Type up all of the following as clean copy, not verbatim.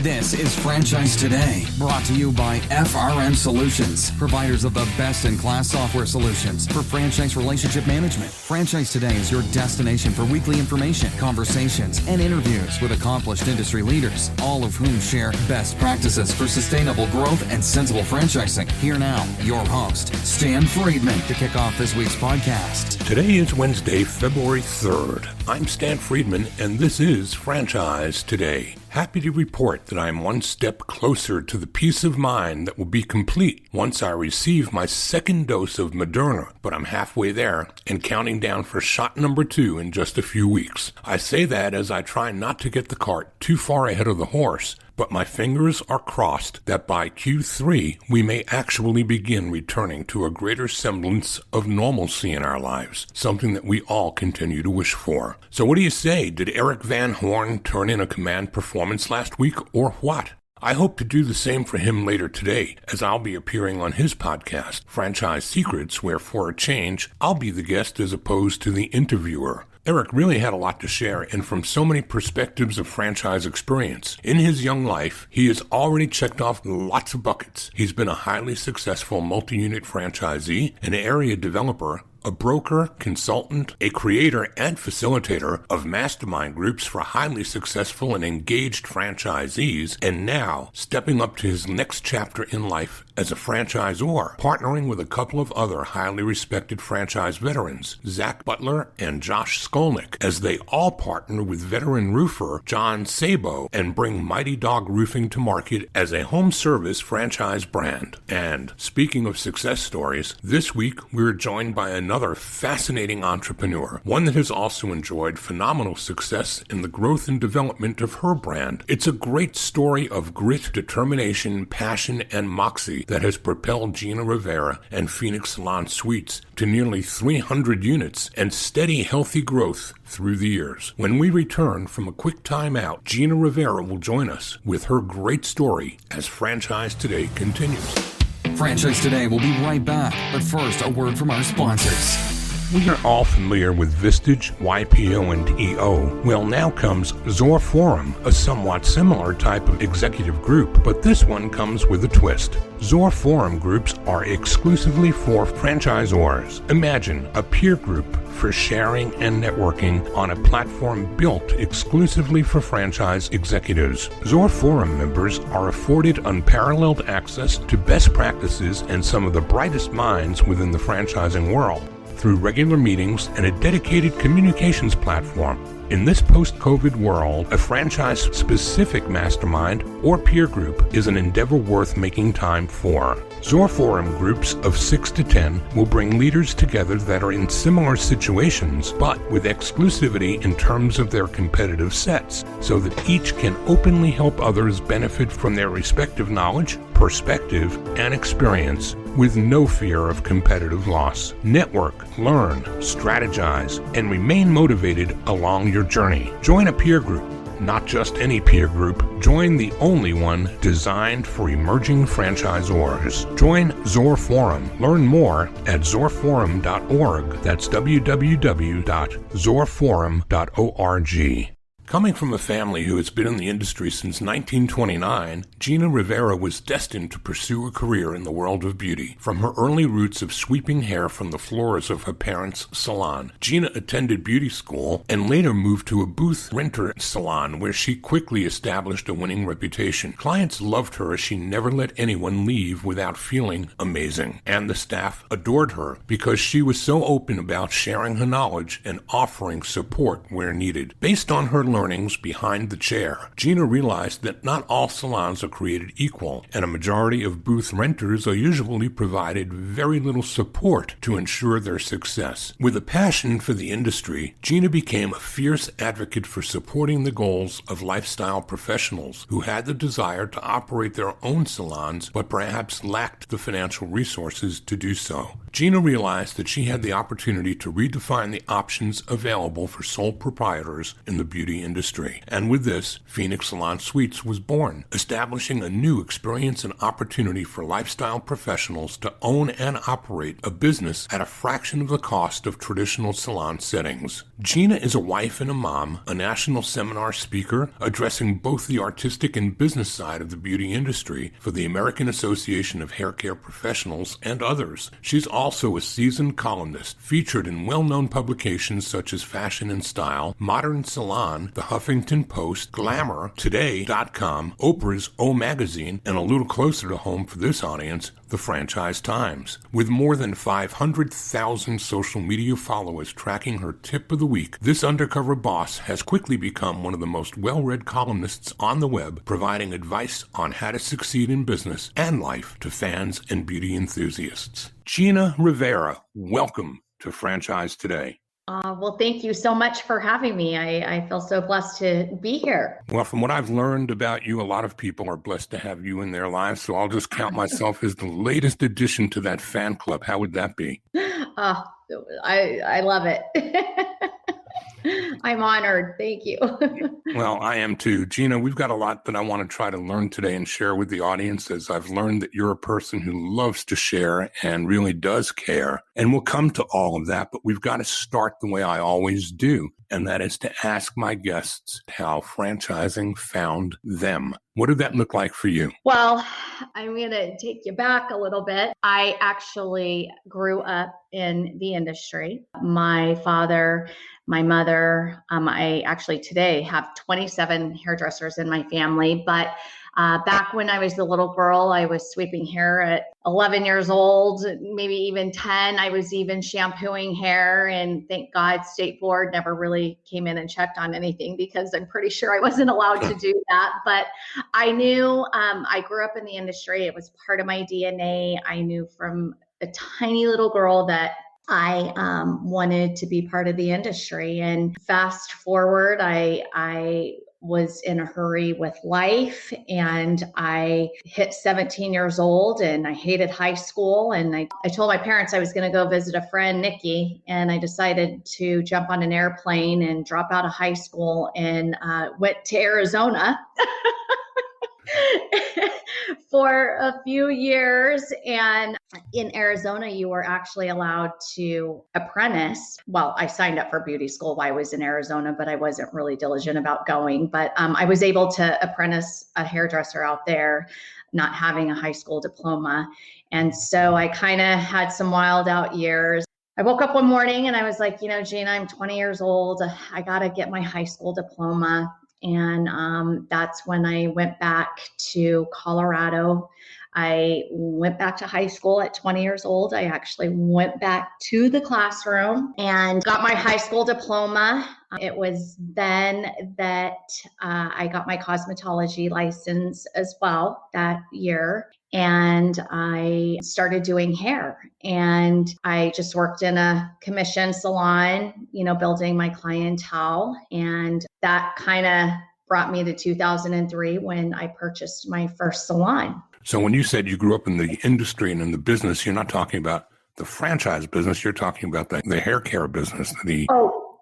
This is Franchise Today, brought to you by FRM Solutions, providers of the best-in-class software solutions for franchise relationship management. Franchise Today is your destination for weekly information, conversations, and interviews with accomplished industry leaders, all of whom share best practices for sustainable growth and sensible franchising. Here now, your host, Stan Friedman, to kick off this week's podcast. Today is Wednesday, February 3rd. I'm Stan Friedman, and this is Franchise Today. Happy to report that I'm one step closer to the peace of mind that will be complete once I receive my second dose of Moderna, but I'm halfway there and counting down for shot number 2 in just a few weeks. I say that as I try not to get the cart too far ahead of the horse, but my fingers are crossed that by Q3 we may actually begin returning to a greater semblance of normalcy in our lives, something that we all continue to wish for. So what do you say? Did Eric Van Horn turn in a command performance last week, or what? I hope to do the same for him later today, as I'll be appearing on his podcast, Franchise Secrets, where for a change, I'll be the guest as opposed to the interviewer. Eric really had a lot to share, and from so many perspectives of franchise experience. In his young life, he has already checked off lots of buckets. He's been a highly successful multi-unit franchisee, an area developer, a broker, consultant, a creator, and facilitator of mastermind groups for highly successful and engaged franchisees, and now stepping up to his next chapter in life as a franchisor, partnering with a couple of other highly respected franchise veterans, Zach Butler and Josh Skolnick, as they all partner with veteran roofer John Sabo and bring Mighty Dog Roofing to market as a home service franchise brand. And speaking of success stories, this week we're joined by another fascinating entrepreneur, one that has also enjoyed phenomenal success in the growth and development of her brand. It's a great story of grit, determination, passion, and moxie that has propelled Gina Rivera and Phenix Salon Suites to nearly 300 units and steady, healthy growth through the years. When we return from a quick time out, Gina Rivera will join us with her great story as Franchise Today continues. Franchise Today will be right back, but first, a word from our sponsors. We are all familiar with Vistage, YPO, and EO. Well, now comes Zor Forum, a somewhat similar type of executive group, but this one comes with a twist. Zor Forum groups are exclusively for franchisors. Imagine a peer group for sharing and networking on a platform built exclusively for franchise executives. Zor Forum members are afforded unparalleled access to best practices and some of the brightest minds within the franchising world through regular meetings and a dedicated communications platform. In this post-COVID world, a franchise-specific mastermind or peer group is an endeavor worth making time for. Zor Forum groups of 6 to 10 will bring leaders together that are in similar situations, but with exclusivity in terms of their competitive sets, so that each can openly help others benefit from their respective knowledge, perspective, and experience with no fear of competitive loss. Network, learn, strategize, and remain motivated along your journey. Join a peer group. Not just any peer group, join the only one designed for emerging franchisors. Join Zor Forum. Learn more at zorforum.org. That's www.zorforum.org. Coming from a family who has been in the industry since 1929, Gina Rivera was destined to pursue a career in the world of beauty. From her early roots of sweeping hair from the floors of her parents' salon, Gina attended beauty school and later moved to a booth renter salon where she quickly established a winning reputation. Clients loved her as she never let anyone leave without feeling amazing. And the staff adored her because she was so open about sharing her knowledge and offering support where needed. Based on her learnings behind the chair, Gina realized that not all salons are created equal, and a majority of booth renters are usually provided very little support to ensure their success. With a passion for the industry, Gina became a fierce advocate for supporting the goals of lifestyle professionals who had the desire to operate their own salons but perhaps lacked the financial resources to do so. Gina realized that she had the opportunity to redefine the options available for sole proprietors in the beauty industry. And with this, Phenix Salon Suites was born, establishing a new experience and opportunity for lifestyle professionals to own and operate a business at a fraction of the cost of traditional salon settings. Gina is a wife and a mom, a national seminar speaker, addressing both the artistic and business side of the beauty industry for the American Association of Hair Care Professionals and others. She's also a seasoned columnist, featured in well-known publications such as Fashion and Style, Modern Salon, The Huffington Post, Glamour, Today.com, Oprah's O Magazine, and a little closer to home for this audience, the Franchise Times. With more than 500,000 social media followers tracking her tip of the week, this undercover boss has quickly become one of the most well-read columnists on the web, providing advice on how to succeed in business and life to fans and beauty enthusiasts. Gina Rivera, welcome to Franchise Today. Well, thank you so much for having me. I feel so blessed to be here. Well, from what I've learned about you, a lot of people are blessed to have you in their lives. So I'll just count myself as the latest addition to that fan club. How would that be? I love it. I'm honored. Thank you. Well, I am too. Gina, we've got a lot that I want to try to learn today and share with the audience, as I've learned that you're a person who loves to share and really does care. And we'll come to all of that, but we've got to start the way I always do. And that is to ask my guests how franchising found them. What did that look like for you? Well, I'm going to take you back a little bit. I actually grew up in the industry. My father, my mother, I actually today have 27 hairdressers in my family, but back when I was the little girl, I was sweeping hair at 11 years old, maybe even 10. I was even shampooing hair, and thank God State Board never really came in and checked on anything, because I'm pretty sure I wasn't allowed to do that. But I knew I grew up in the industry. It was part of my DNA. I knew from a tiny little girl that I wanted to be part of the industry. And fast forward, I was in a hurry with life, and I hit 17 years old, and I hated high school. And I told my parents I was going to go visit a friend, Nikki, and I decided to jump on an airplane and drop out of high school and went to Arizona for a few years. And in Arizona, you were actually allowed to apprentice. Well, I signed up for beauty school while I was in Arizona, but I wasn't really diligent about going. But I was able to apprentice a hairdresser out there, not having a high school diploma. And so I kind of had some wild out years. I woke up one morning and I was like, Gina, I'm 20 years old. I got to get my high school diploma. And that's when I went back to Colorado. I went back to high school at 20 years old. I actually went back to the classroom and got my high school diploma. It was then that I got my cosmetology license as well that year. And I started doing hair, and I just worked in a commission salon, building my clientele. And that kind of brought me to 2003 when I purchased my first salon. So when you said you grew up in the industry and in the business, you're not talking about the franchise business. You're talking about the hair care business, the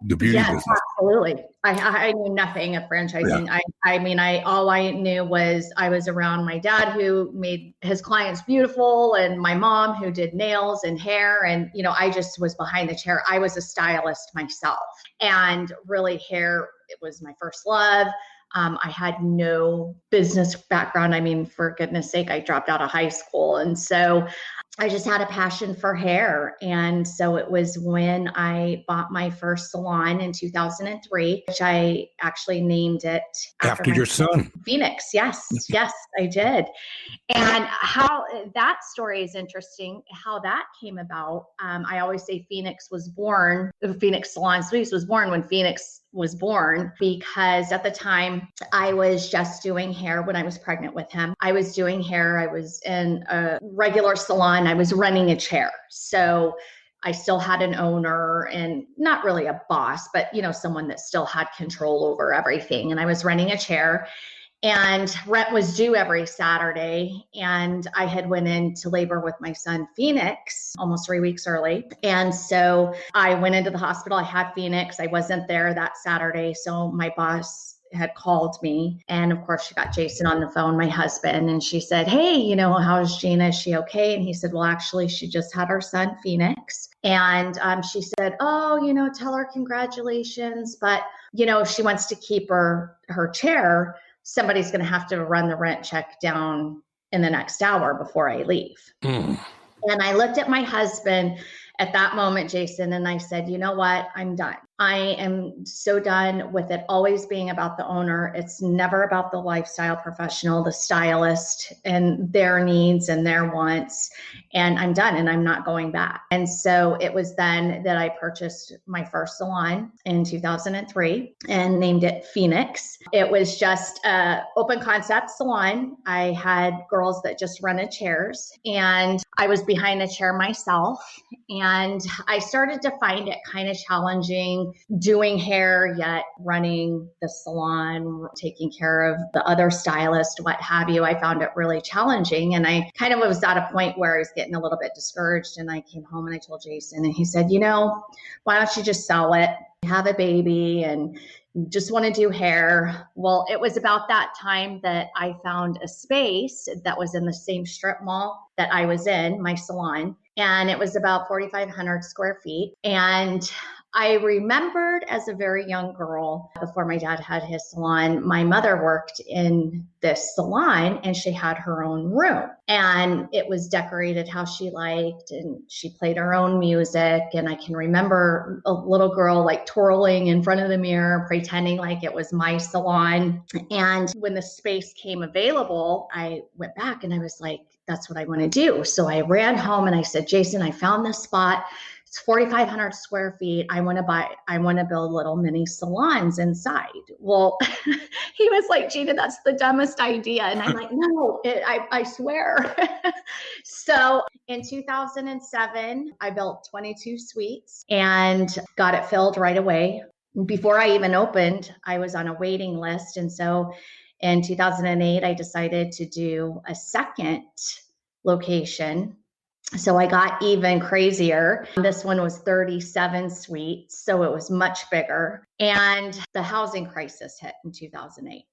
beauty business. Absolutely. I knew nothing of franchising. Yeah. All I knew was I was around my dad, who made his clients beautiful, and my mom, who did nails and hair. And, I just was behind the chair. I was a stylist myself, and really hair, it was my first love. I had no business background. For goodness sake, I dropped out of high school. And so I just had a passion for hair. And so it was when I bought my first salon in 2003, which I actually named it after your son. Phenix. Yes, I did. And how that story is interesting, how that came about. I always say Phenix Salon Suites was born when Phenix was born, because at the time I was just doing hair when I was pregnant with him. I was doing hair. I was in a regular salon. I was running a chair. So I still had an owner, and not really a boss, but someone that still had control over everything. And I was running a chair. and rent was due every Saturday. And I had went into labor with my son, Phenix, almost 3 weeks early. And so I went into the hospital. I had Phenix. I wasn't there that Saturday. So my boss had called me. And of course, she got Jason on the phone, my husband, and she said, hey, how's Gina? Is she okay? And he said, well, actually, she just had her son, Phenix. And she said, oh, tell her congratulations. But, if she wants to keep her chair, somebody's going to have to run the rent check down in the next hour before I leave. And I looked at my husband at that moment, Jason, and I said, you know what? I'm done. I am so done with it always being about the owner. It's never about the lifestyle professional, the stylist, and their needs and their wants. And I'm done, and I'm not going back. And so it was then that I purchased my first salon in 2003 and named it Phenix. It was just an open concept salon. I had girls that just rented chairs, and I was behind a chair myself. And I started to find it kind of challenging doing hair, yet running the salon, taking care of the other stylist, what have you. I found it really challenging. And I kind of was at a point where I was getting a little bit discouraged. And I came home and I told Jason, and he said, why don't you just sell it, have a baby, and just want to do hair? Well, it was about that time that I found a space that was in the same strip mall that I was in, my salon. And it was about 4,500 square feet. And I remembered as a very young girl, before my dad had his salon, my mother worked in this salon and she had her own room. And it was decorated how she liked, and she played her own music. And I can remember a little girl like twirling in front of the mirror, pretending like it was my salon. And when the space came available, I went back and I was like, that's what I want to do. So I ran home and I said, Jason, I found this spot. It's 4,500 square feet. I want to build little mini salons inside. Well, he was like, Gina, that's the dumbest idea. And I'm like, no, I swear. So in 2007, I built 22 suites and got it filled right away. Before I even opened, I was on a waiting list. And so in 2008, I decided to do a second location. So I got even crazier. This one was 37 suites, so it was much bigger. And the housing crisis hit in 2008.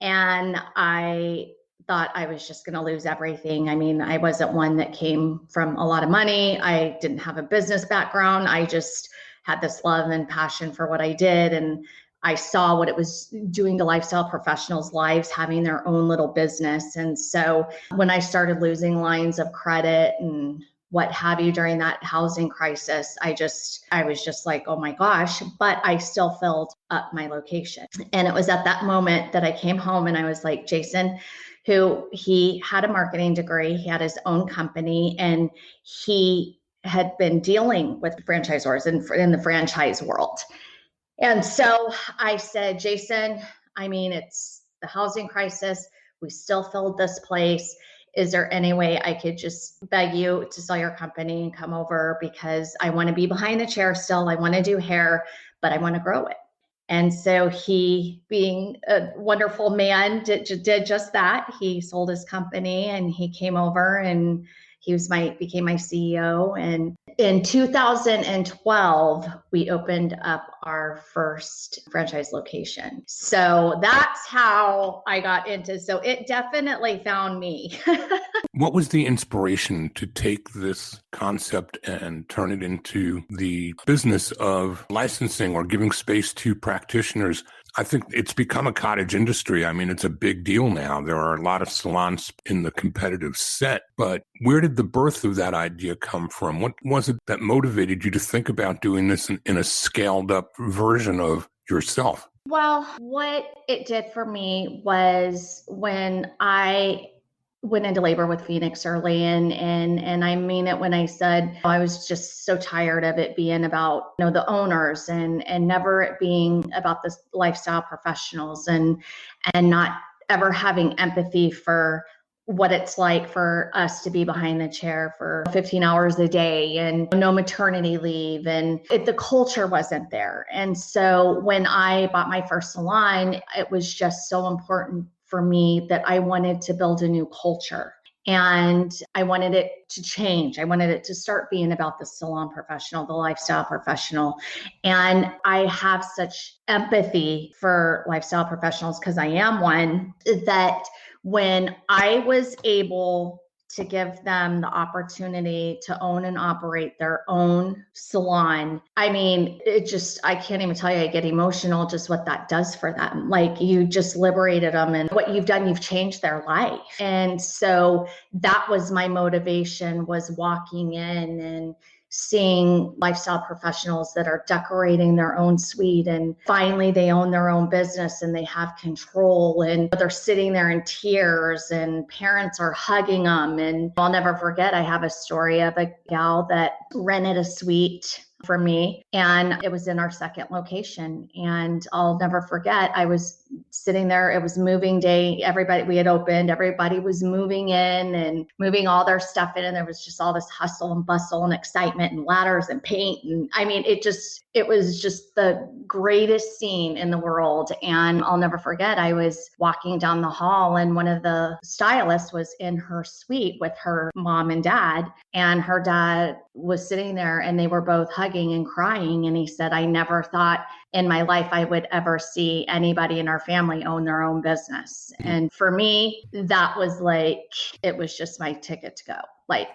And I thought I was just going to lose everything. I mean, I wasn't one that came from a lot of money. I didn't have a business background. I just had this love and passion for what I did. And I saw what it was doing to lifestyle professionals' lives, having their own little business. And so when I started losing lines of credit and what have you during that housing crisis, I was just like, oh my gosh, but I still filled up my location. And it was at that moment that I came home and I was like, Jason, he had a marketing degree, he had his own company, and he had been dealing with franchisors in the franchise world. And so I said, Jason, I mean, it's the housing crisis. We still filled this place. Is there any way I could just beg you to sell your company and come over? Because I want to be behind the chair still. I want to do hair, but I want to grow it. And so he, being a wonderful man, did just that. He sold his company and he came over and became my CEO. And in 2012, we opened up our first franchise location. So that's how I got into, so it definitely found me. What was the inspiration to take this concept and turn it into the business of licensing or giving space to practitioners? I think it's become a cottage industry. I mean, it's a big deal now. There are a lot of salons in the competitive set, but where did the birth of that idea come from? What was it that motivated you to think about doing this in a scaled up version of yourself? Well, what it did for me was when I went into labor with Phenix early, and I mean it when I said I was just so tired of it being about the owners and never it being about the lifestyle professionals and not ever having empathy for what it's like for us to be behind the chair for 15 hours a day and no maternity leave, and the culture wasn't there. And so when I bought my first salon, it was just so important for me that I wanted to build a new culture. And I wanted it to change. I wanted it to start being about the salon professional, the lifestyle professional. And I have such empathy for lifestyle professionals because I am one, that when I was able to give them the opportunity to own and operate their own salon. I mean, I can't even tell you, I get emotional just what that does for them. Like, you just liberated them, and what you've done, you've changed their life. And so that was my motivation, was walking in and seeing lifestyle professionals that are decorating their own suite, and finally they own their own business and they have control, and they're sitting there in tears and parents are hugging them. And I'll never forget, I have a story of a gal that rented a suite for me, and it was in our second location. And I'll never forget, I was sitting there, it was moving day, we had opened, everybody was moving in and moving all their stuff in, and there was just all this hustle and bustle and excitement and ladders and paint. And I mean, it was just the greatest scene in the world. And I'll never forget, I was walking down the hall, and one of the stylists was in her suite with her mom and dad, and her dad was sitting there, and they were both hugging and crying. And he said, I never thought in my life I would ever see anybody in our family own their own business. And for me, that was like, it was just my ticket to go. Like,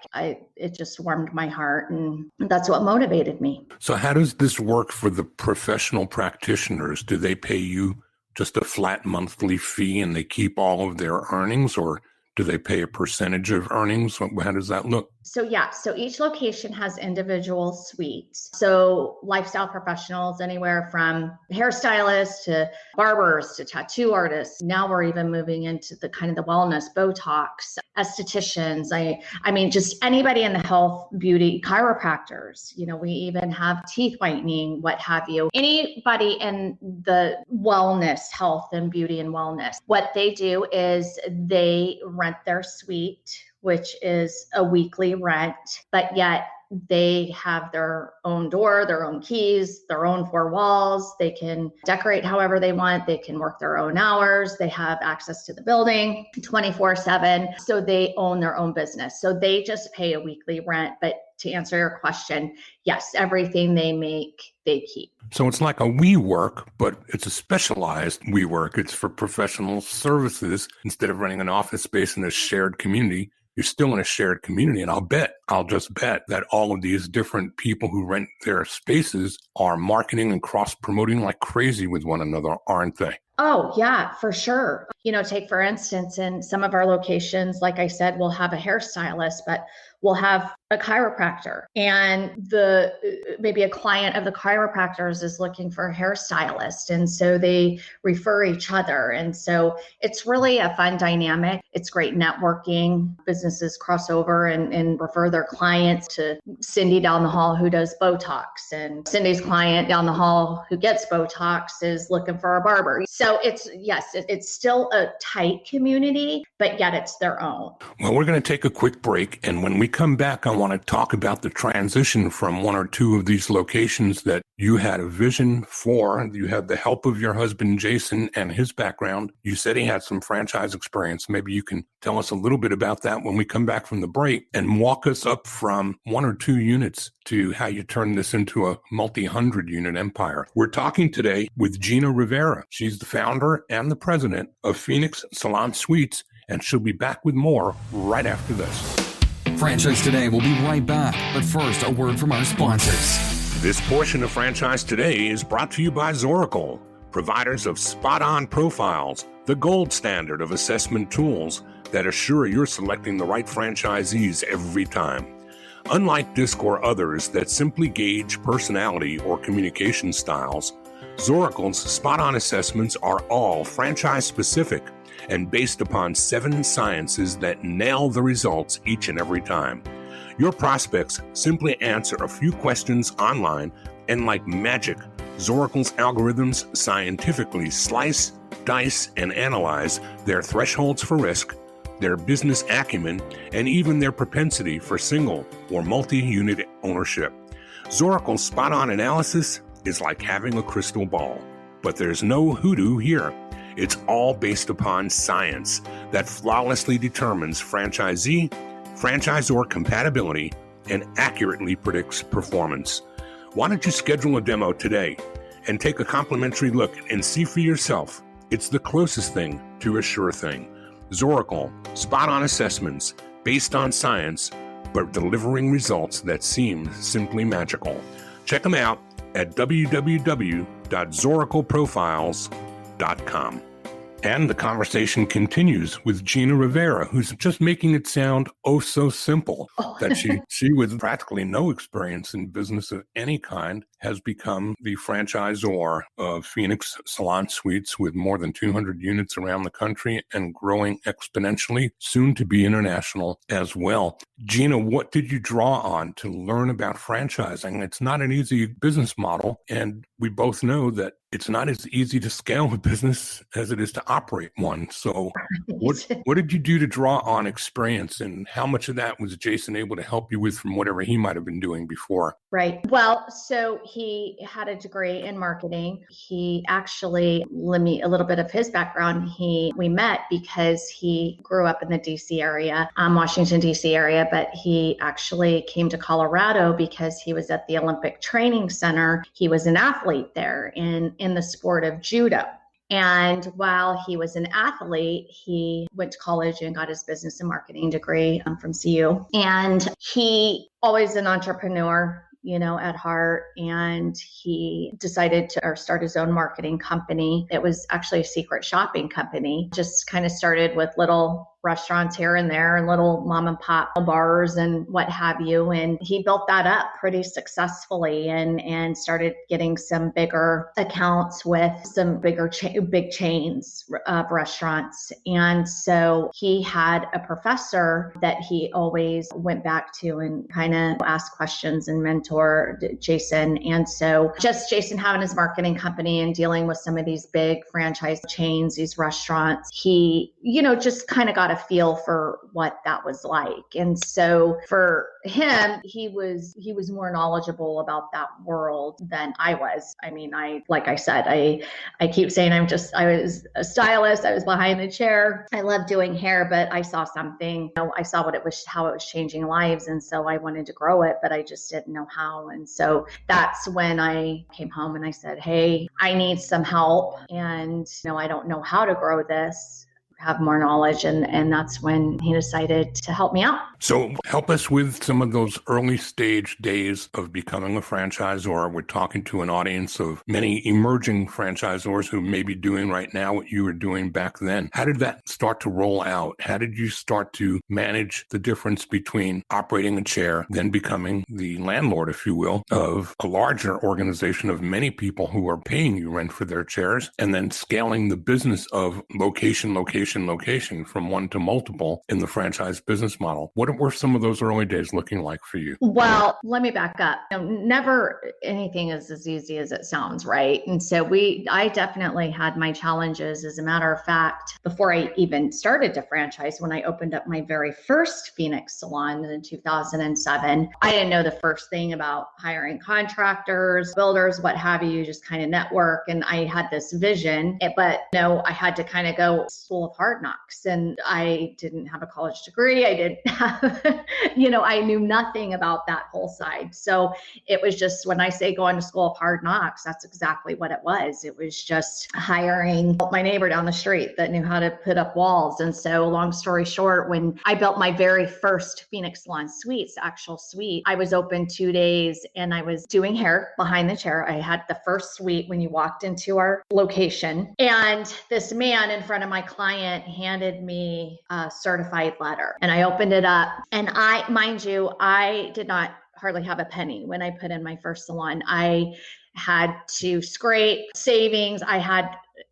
it just warmed my heart, and that's what motivated me. So how does this work for the professional practitioners? Do they pay you just a flat monthly fee and they keep all of their earnings, or do they pay a percentage of earnings? How does that look? So each location has individual suites. So lifestyle professionals, anywhere from hairstylists to barbers to tattoo artists. Now we're even moving into the kind of the wellness, Botox, estheticians. I mean, just anybody in the health, beauty, chiropractors. We even have teeth whitening, what have you. Anybody in the wellness, health and beauty and wellness. What they do is they rent their suite, which is a weekly rent, but yet they have their own door, their own keys, their own four walls. They can decorate however they want. They can work their own hours. They have access to the building 24/7. So they own their own business. So they just pay a weekly rent. But to answer your question, yes, everything they make, they keep. So it's like a WeWork, but it's a specialized WeWork. It's for professional services. Instead of renting an office space in a shared community, you're still in a shared community. And I'll just bet that all of these different people who rent their spaces are marketing and cross-promoting like crazy with one another, aren't they? Oh, yeah, for sure. Take for instance, in some of our locations, like I said, we'll have a hairstylist, but we'll have a chiropractor, and maybe a client of the chiropractors is looking for a hairstylist. And so they refer each other. And so it's really a fun dynamic. It's great networking. Businesses cross over and refer their clients to Cindy down the hall who does Botox, and Cindy's client down the hall who gets Botox is looking for a barber. So it's still a tight community, but yet it's their own. Well, we're going to take a quick break. And when we come back, I want to talk about the transition from one or two of these locations that you had a vision for. You had the help of your husband, Jason, and his background. You said he had some franchise experience. Maybe you can tell us a little bit about that when we come back from the break, and walk us up from one or two units to how you turned this into a multi-hundred unit empire. We're talking today with Gina Rivera. She's the founder and the president of Phenix Salon Suites, and she'll be back with more right after this. Franchise Today will be right back, but first, a word from our sponsors. This portion of Franchise Today is brought to you by Zoracle, providers of spot-on profiles, the gold standard of assessment tools that assure you're selecting the right franchisees every time. Unlike DISC or others that simply gauge personality or communication styles, Zoracle's spot-on assessments are all franchise-specific and based upon 7 sciences that nail the results each and every time. Your prospects simply answer a few questions online, and like magic, Zoracle's algorithms scientifically slice, dice, and analyze their thresholds for risk, their business acumen, and even their propensity for single or multi-unit ownership. Zoracle's spot-on analysis is like having a crystal ball, but there's no hoodoo here. It's all based upon science that flawlessly determines franchisee, franchisor compatibility, and accurately predicts performance. Why don't you schedule a demo today and take a complimentary look and see for yourself? It's the closest thing to a sure thing. Zoracle, spot-on assessments based on science, but delivering results that seem simply magical. Check them out at www.zoracleprofiles.com. And the conversation continues with Gina Rivera, who's just making it sound oh so simple that she with practically no experience in business of any kind has become the franchisor of Phenix Salon Suites with more than 200 units around the country and growing exponentially, soon to be international as well. Gina, what did you draw on to learn about franchising? It's not an easy business model, and we both know that it's not as easy to scale a business as it is to operate one. So what did you do to draw on experience, and how much of that was Jason able to help you with from whatever he might have been doing before? Right. Well, so he had a degree in marketing. He actually, let me a little bit of his background. We met because he grew up in the DC area, Washington, DC area, but he actually came to Colorado because he was at the Olympic Training Center. He was an athlete there in the sport of judo. And while he was an athlete, he went to college and got his business and marketing degree from CU. And he always an entrepreneur, at heart. And he decided to start his own marketing company. It was actually a secret shopping company. Just kind of started with little restaurants here and there and little mom and pop bars and what have you. And he built that up pretty successfully and started getting some bigger accounts with some big chains of restaurants. And so he had a professor that he always went back to and kind of asked questions and mentor Jason. And so just Jason having his marketing company and dealing with some of these big franchise chains, these restaurants, he, just kind of got a feel for what that was like. And so for him, he was more knowledgeable about that world than I was. I mean, like I said, I keep saying I was a stylist. I was behind the chair. I love doing hair, but I saw something, I saw how it was changing lives. And so I wanted to grow it, but I just didn't know how. And so that's when I came home and I said, hey, I need some help. And, I don't know how to grow this, have more knowledge. And that's when he decided to help me out. So help us with some of those early stage days of becoming a franchisor. We're talking to an audience of many emerging franchisors who may be doing right now what you were doing back then. How did that start to roll out? How did you start to manage the difference between operating a chair, then becoming the landlord, if you will, of a larger organization of many people who are paying you rent for their chairs, and then scaling the business of location from one to multiple in the franchise business model? What were some of those early days looking like for you? Well, let me back up. Never anything is as easy as it sounds, right? And so I definitely had my challenges. As a matter of fact, before I even started to franchise, when I opened up my very first Phenix salon in 2007, I didn't know the first thing about hiring contractors, builders, what have you, just kind of network. And I had this vision, but I had to kind of go school of hard knocks, and I didn't have a college degree. I didn't have, I knew nothing about that whole side. So it was just, when I say going to school of hard knocks, that's exactly what it was. It was just hiring my neighbor down the street that knew how to put up walls. And so long story short, when I built my very first Phenix Salon Suites, actual suite, I was open 2 days and I was doing hair behind the chair. I had the first suite when you walked into our location, and this man in front of my client handed me a certified letter, and I opened it up, and mind you, I did not hardly have a penny when I put in my first salon. I had to scrape savings.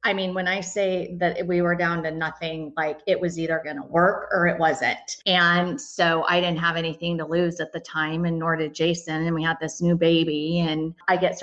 When I say that we were down to nothing, like it was either going to work or it wasn't. And so I didn't have anything to lose at the time, and nor did Jason. And we had this new baby, and I get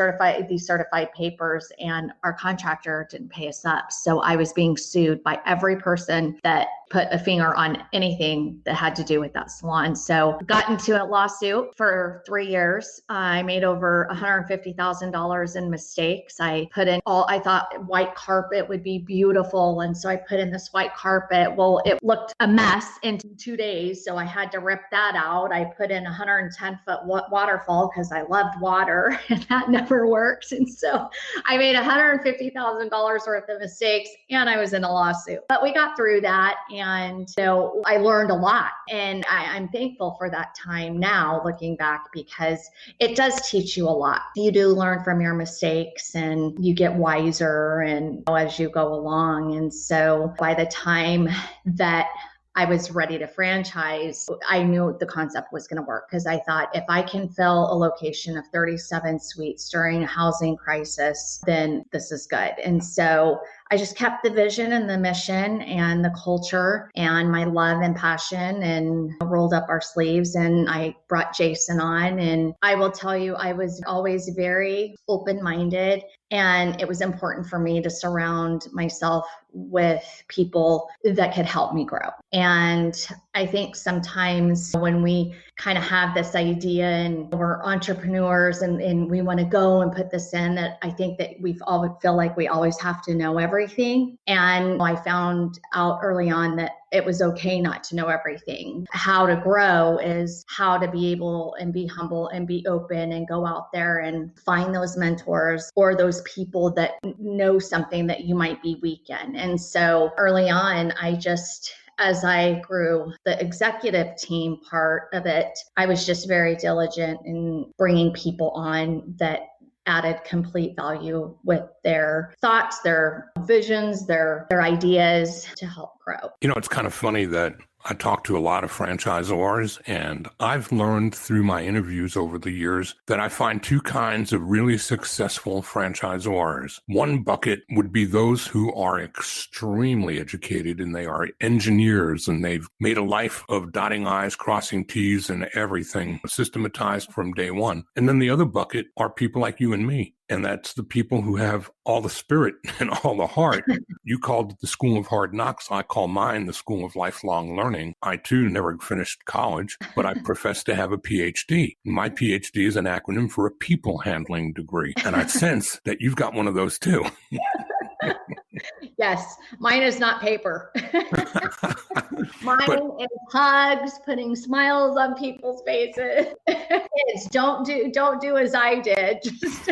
these certified papers, and our contractor didn't pay us up. So I was being sued by every person that put a finger on anything that had to do with that salon. So got into a lawsuit for 3 years. I made over $150,000 in mistakes. I thought white carpet would be beautiful. And so I put in this white carpet. Well, it looked a mess in 2 days. So I had to rip that out. I put in a 110-foot waterfall because I loved water and that never worked. And so I made $150,000 worth of mistakes and I was in a lawsuit. But we got through that. And so I learned a lot. And I'm thankful for that time now, looking back, because it does teach you a lot. You do learn from your mistakes and you get wiser and as you go along. And so by the time that I was ready to franchise, I knew the concept was going to work because I thought if I can fill a location of 37 suites during a housing crisis, then this is good. And so I just kept the vision and the mission and the culture and my love and passion and rolled up our sleeves, and I brought Jason on. And I will tell you, I was always very open-minded, and it was important for me to surround myself with people that could help me grow. And I think sometimes when we kind of have this idea and we're entrepreneurs and we want to go and put this in, that I think that we all feel like we always have to know everything. And I found out early on that it was okay not to know everything. How to grow is how to be able and be humble and be open and go out there and find those mentors or those people that know something that you might be weak in. And so early on, as I grew the executive team part of it, I was just very diligent in bringing people on that added complete value with their thoughts, their visions, their ideas to help grow. You know, it's kind of funny that I talk to a lot of franchisors, and I've learned through my interviews over the years that I find two kinds of really successful franchisors. One bucket would be those who are extremely educated and they are engineers and they've made a life of dotting I's, crossing T's, and everything systematized from day one. And then the other bucket are people like you and me. And that's the people who have all the spirit and all the heart. You called it the School of Hard Knocks. I call mine the School of Lifelong Learning. I, too, never finished college, but I profess to have a PhD. My PhD is an acronym for a people handling degree. And I sense that you've got one of those, too. Yes, mine is not paper. Mine is hugs, putting smiles on people's faces. It's don't do as I did. Just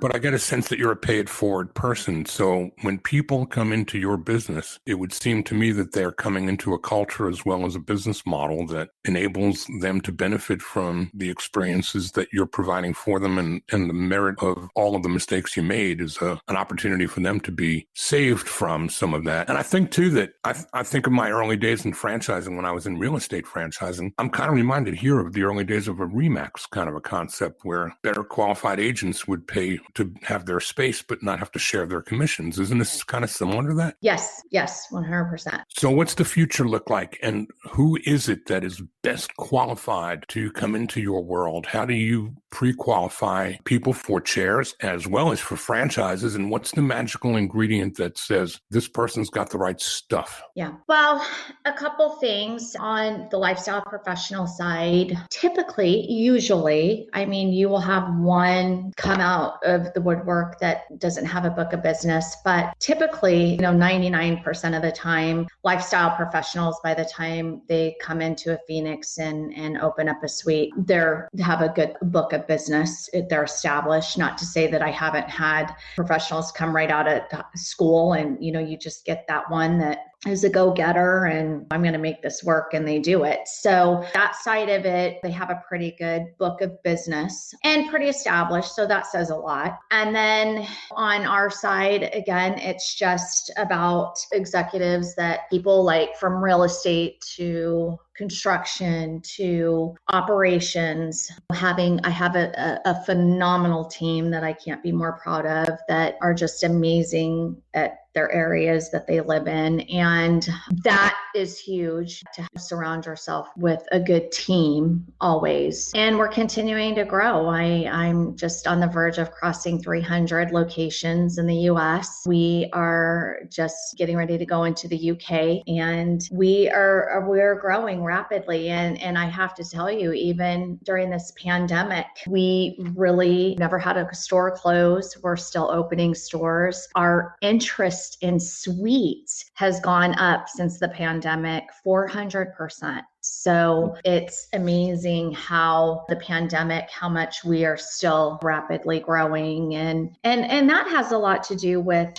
but I get a sense that you're a pay it forward person. So when people come into your business, it would seem to me that they're coming into a culture as well as a business model that enables them to benefit from the experiences that you're providing for them, and the merit of all of the mistakes you made is an opportunity for them to be saved from some of that. And I think too that I think of my early days in franchising when I was in real estate franchising. I'm kind of reminded here of the early days of a RE/MAX kind of a concept where better qualified agents would pay to have their space but not have to share their commissions. Isn't this kind of similar to that? Yes, 100%. So what's the future look like, and who is it that is best qualified to come into your world? How do you pre-qualify people for chairs as well as for franchises, and what's the magical ingredient that says this person's got the right stuff? Yeah. Well, a couple things on the lifestyle professional side. Typically, usually, you will have one come out of the woodwork that doesn't have a book of business, but typically, 99% of the time, lifestyle professionals, by the time they come into a Phenix and open up a suite, they have a good book of business. They're established. Not to say that I haven't had professionals come right out of school and, you just get that one that is a go-getter and I'm going to make this work, and they do it. So that side of it, they have a pretty good book of business and pretty established. So that says a lot. And then on our side, again, it's just about executives that people like from real estate to construction to operations. I have a phenomenal team that I can't be more proud of, that are just amazing at their areas that they live in. And that is huge, to surround yourself with a good team always. And we're continuing to grow. I'm just on the verge of crossing 300 locations in the US. We are just getting ready to go into the UK, and we're growing rapidly. And I have to tell you, even during this pandemic, we really never had a store close. We're still opening stores. Our interest in suites has gone up since the pandemic 400%. So it's amazing how the pandemic, how much we are still rapidly growing. And that has a lot to do with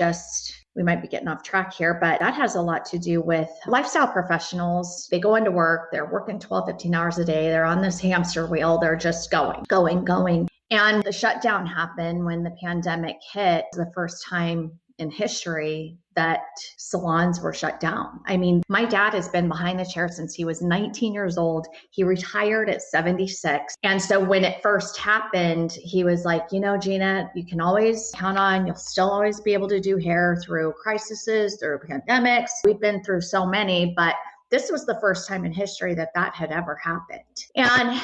we might be getting off track here, but that has a lot to do with lifestyle professionals. They go into work, they're working 12, 15 hours a day. They're on this hamster wheel. They're just going. And the shutdown happened when the pandemic hit, the first time in history that salons were shut down. I mean, my dad has been behind the chair since he was 19 years old. He retired at 76. And so when it first happened, he was like, Gina, you can always count on, you'll still always be able to do hair through crises, through pandemics. We've been through so many, but this was the first time in history that had ever happened. And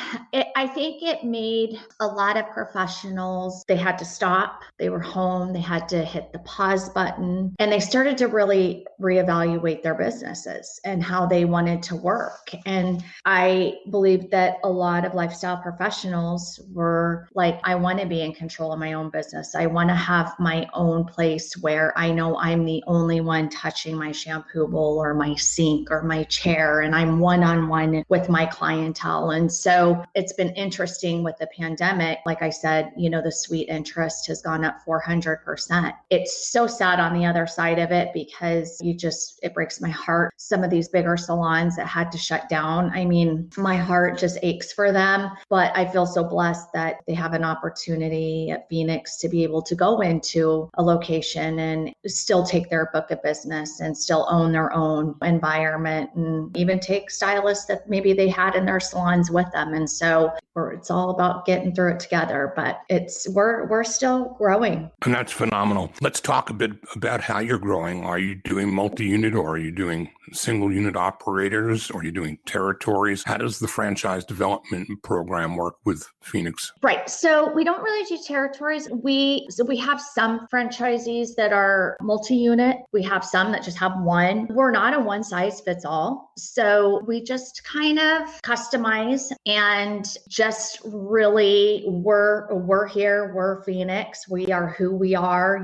I think it made a lot of professionals, they had to stop. They were home. They had to hit the pause button. And they started to really reevaluate their businesses and how they wanted to work. And I believe that a lot of lifestyle professionals were like, I want to be in control of my own business. I want to have my own place where I know I'm the only one touching my shampoo bowl or my sink or my chair, and I'm one-on-one with my clientele. And so it's been interesting with the pandemic. Like I said, the suite interest has gone up 400%. It's so sad on the other side of it, because it breaks my heart. Some of these bigger salons that had to shut down, I mean, my heart just aches for them. But I feel so blessed that they have an opportunity at Phenix to be able to go into a location and still take their book of business and still own their own environment, and even take stylists that maybe they had in their salons with them. And so it's all about getting through it together, but we're still growing. And that's phenomenal. Let's talk a bit about how you're growing. Are you doing multi-unit, or are you doing single unit operators, or are you doing territories? How does the franchise development program work with Phenix? Right. So we don't really do territories. We have some franchisees that are multi-unit. We have some that just have one. We're not a one size fits all. So we just kind of customize and just really, we're here, we're Phenix. We are who we are.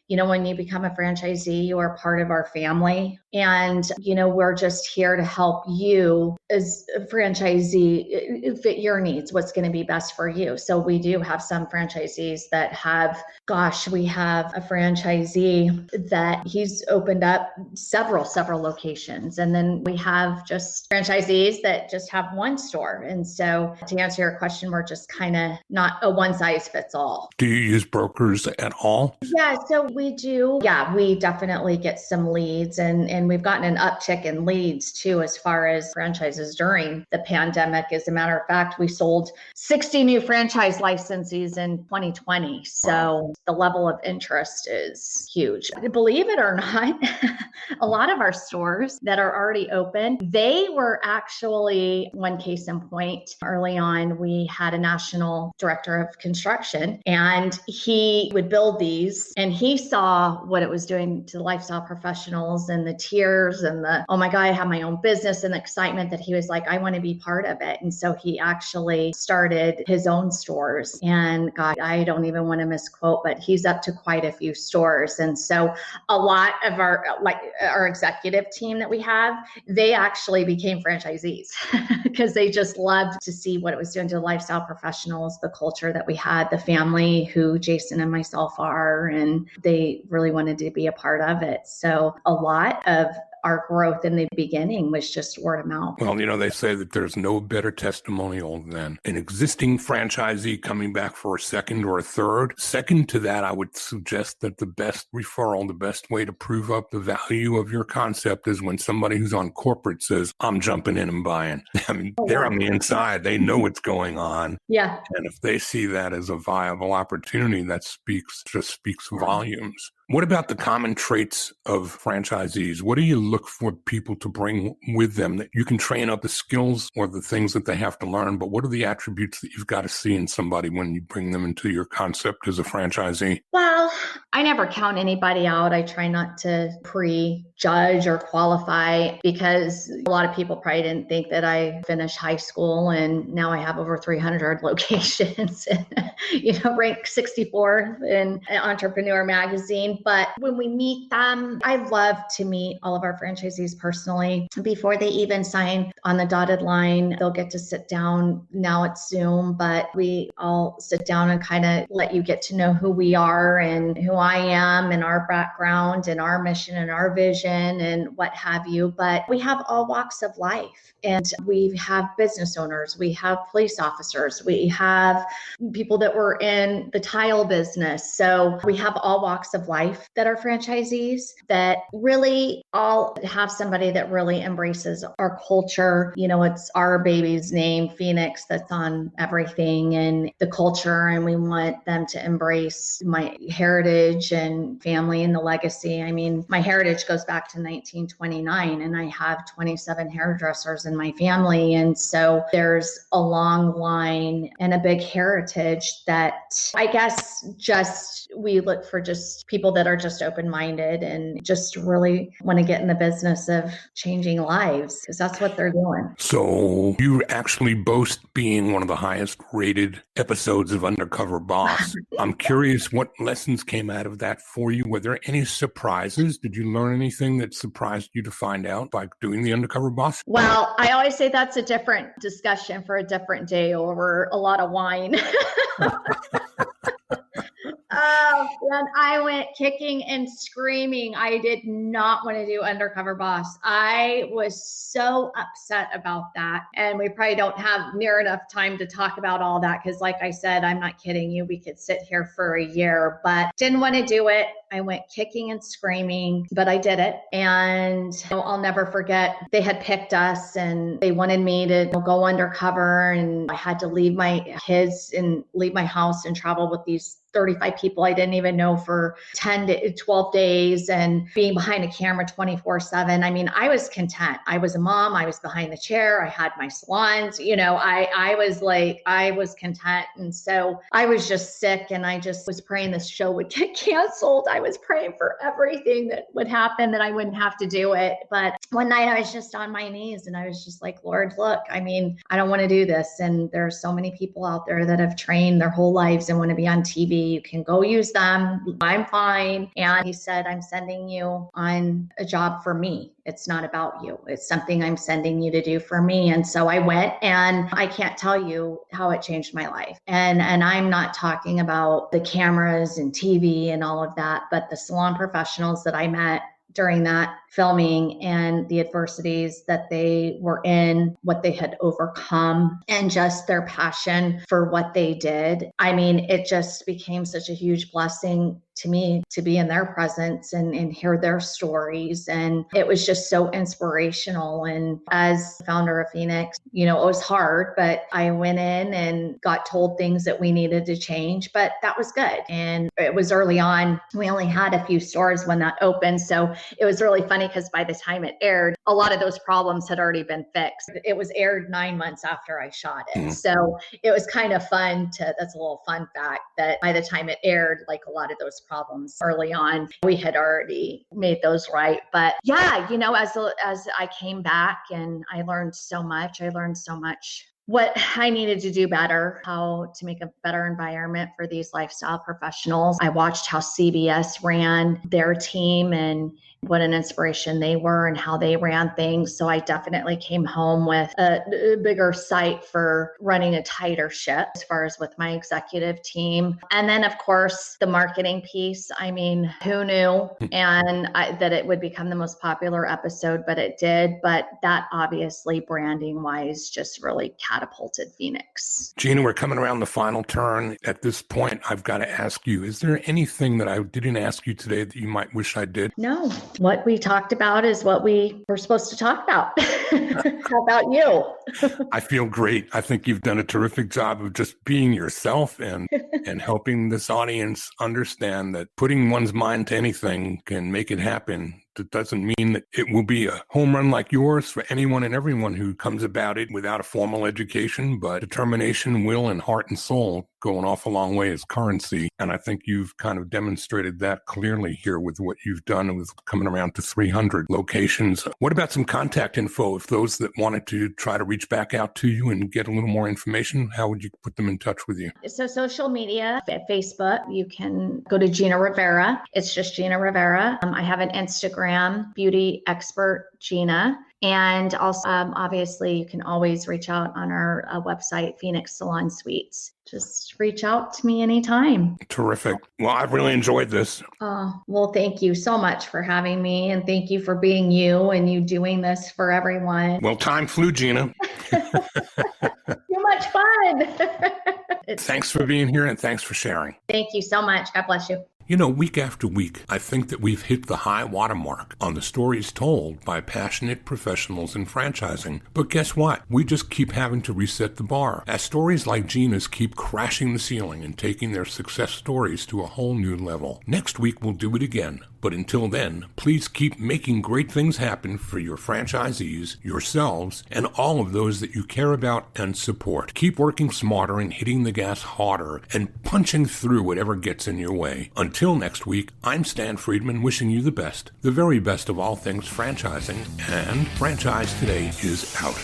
When you become a franchisee, you are part of our family. And, we're just here to help you as a franchisee fit your needs, what's going to be best for you. So we do have some franchisees that we have a franchisee that he's opened up several locations. And then we have just franchisees that just have one store. And so to answer your question, we're just kind of not a one size fits all. Do you use brokers at all? Yeah, so we do. Yeah, we definitely get some leads, and we've gotten an uptick in leads too, as far as franchises during the pandemic. As a matter of fact, we sold 60 new franchise licensees in 2020. So the level of interest is huge. Believe it or not, a lot of our stores that are already open, they were actually, one case in point, early on, we had a national director of construction, and he would build these, and he saw what it was doing to the lifestyle professionals and the tears and the, oh my God, I have my own business, and the excitement that he was like, I want to be part of it. And so he actually started his own stores. And God, I don't even want to misquote, but he's up to quite a few stores. And so a lot of our executive team that we have, they actually became franchisees because they just loved to see what it was doing to the lifestyle professionals, the culture that we had, the family who Jason and myself are, and they really wanted to be a part of it. So a lot of our growth in the beginning was just word of mouth. Well, they say that there's no better testimonial than an existing franchisee coming back for a second or a third. Second to that, I would suggest that the best referral, the best way to prove up the value of your concept is when somebody who's on corporate says, I'm jumping in and buying. I mean, they're on the inside. They know what's going on. Yeah. And if they see that as a viable opportunity, that speaks volumes. What about the common traits of franchisees? What do you look for people to bring with them? That you can train up the skills or the things that they have to learn, but what are the attributes that you've got to see in somebody when you bring them into your concept as a franchisee? Well, I never count anybody out. I try not to prejudge or qualify, because a lot of people probably didn't think that I finished high school, and now I have over 300 locations and, ranked 64th in Entrepreneur Magazine. But when we meet them, I love to meet all of our franchisees personally before they even sign on the dotted line. They'll get to sit down. Now it's Zoom, but we all sit down and kind of let you get to know who we are and who I am and our background and our mission and our vision and what have you. But we have all walks of life, and we have business owners, we have police officers, we have people that were in the tile business. So we have all walks of life that are franchisees, that really all have somebody that really embraces our culture. It's our baby's name, Phenix, that's on everything, and the culture. And we want them to embrace my heritage and family and the legacy. I mean, my heritage goes back to 1929, and I have 27 hairdressers in my family. And so there's a long line and a big heritage that I guess we look for just people that are just open-minded and just really want to get in the business of changing lives, because that's what they're doing. So you actually boast being one of the highest rated episodes of Undercover Boss. I'm curious what lessons came out of that for you. Were there any surprises? Did you learn anything that surprised you to find out by doing the Undercover Boss? Well, I always say that's a different discussion for a different day over a lot of wine. And I went kicking and screaming. I did not want to do Undercover Boss. I was so upset about that. And we probably don't have near enough time to talk about all that, because like I said, I'm not kidding you. We could sit here for a year, but didn't want to do it. I went kicking and screaming, but I did it. And I'll never forget, they had picked us and they wanted me to go undercover, and I had to leave my kids and leave my house and travel with these 35 people I didn't even know for 10 to 12 days, and being behind a camera 24/7. I mean, I was content. I was a mom. I was behind the chair. I had my salons. I was content. And so I was just sick, and I just was praying this show would get canceled. I was praying for everything that would happen, that I wouldn't have to do it. But one night I was just on my knees, and I was just like, Lord, look, I mean, I don't want to do this. And there are so many people out there that have trained their whole lives and want to be on TV. You can go use them. I'm fine. And he said, I'm sending you on a job for me. It's not about you. It's something I'm sending you to do for me. And so I went, and I can't tell you how it changed my life. And I'm not talking about the cameras and TV and all of that, but the salon professionals that I met during that filming, and the adversities that they were in, what they had overcome, and just their passion for what they did. I mean, it just became such a huge blessing to me to be in their presence and hear their stories. And it was just so inspirational. And as founder of Phenix, it was hard, but I went in and got told things that we needed to change, but that was good. And it was early on. We only had a few stores when that opened. So it was really funny, because by the time it aired, a lot of those problems had already been fixed. It was aired 9 months after I shot it. So it was kind of fun that's a little fun fact, that by the time it aired, like a lot of those problems early on, we had already made those right. But yeah, as I came back, and I learned so much. What I needed to do better, how to make a better environment for these lifestyle professionals. I watched how CBS ran their team and what an inspiration they were and how they ran things. So I definitely came home with a bigger sight for running a tighter ship as far as with my executive team. And then, of course, the marketing piece. I mean, who knew that it would become the most popular episode, but it did. But that obviously, branding wise, just really catapulted Phenix. Gina, we're coming around the final turn. At this point, I've got to ask you, is there anything that I didn't ask you today that you might wish I did? No, what we talked about is what we were supposed to talk about. How about you? I feel great. I think you've done a terrific job of just being yourself and helping this audience understand that putting one's mind to anything can make it happen. That doesn't mean that it will be a home run like yours for anyone and everyone who comes about it without a formal education, but determination, will, and heart and soul go an awful long way as currency. And I think you've kind of demonstrated that clearly here with what you've done with coming around to 300 locations. What about some contact info? If those that wanted to try to reach back out to you and get a little more information, how would you put them in touch with you? So social media, at Facebook, you can go to Gina Rivera. It's just Gina Rivera. I have an Instagram, Beauty Expert Gina. And also, obviously, you can always reach out on our website, Phenix Salon Suites. Just reach out to me anytime. Terrific. Well, I've really enjoyed this. Well, thank you so much for having me. And thank you for being you and you doing this for everyone. Well, time flew, Gina. Too much fun. Thanks for being here and thanks for sharing. Thank you so much. God bless you. You know, week after week, I think that we've hit the high watermark on the stories told by passionate professionals in franchising. But guess what? We just keep having to reset the bar as stories like Gina's keep crashing the ceiling and taking their success stories to a whole new level. Next week, we'll do it again. But until then, please keep making great things happen for your franchisees, yourselves, and all of those that you care about and support. Keep working smarter and hitting the gas harder and punching through whatever gets in your way. Until next week, I'm Stan Friedman wishing you the best, the very best of all things franchising, and Franchise Today is out.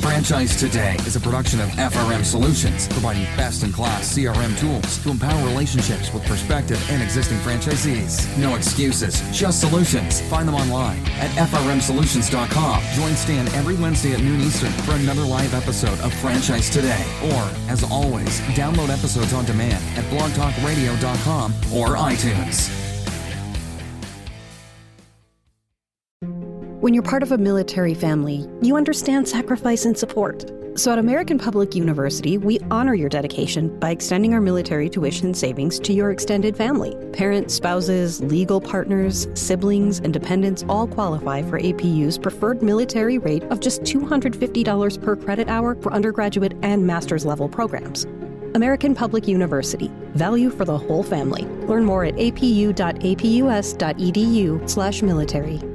Franchise Today is a production of FRM Solutions, providing best-in-class CRM tools to empower relationships with prospective and existing franchisees. No excuses, just solutions. Find them online at frmsolutions.com. Join Stan every Wednesday at noon Eastern for another live episode of Franchise Today. Or, as always, download episodes on demand at blogtalkradio.com or iTunes. When you're part of a military family, you understand sacrifice and support. So at American Public University, we honor your dedication by extending our military tuition savings to your extended family. Parents, spouses, legal partners, siblings, and dependents all qualify for APU's preferred military rate of just $250 per credit hour for undergraduate and master's level programs. American Public University. Value for the whole family. Learn more at apu.apus.edu/military.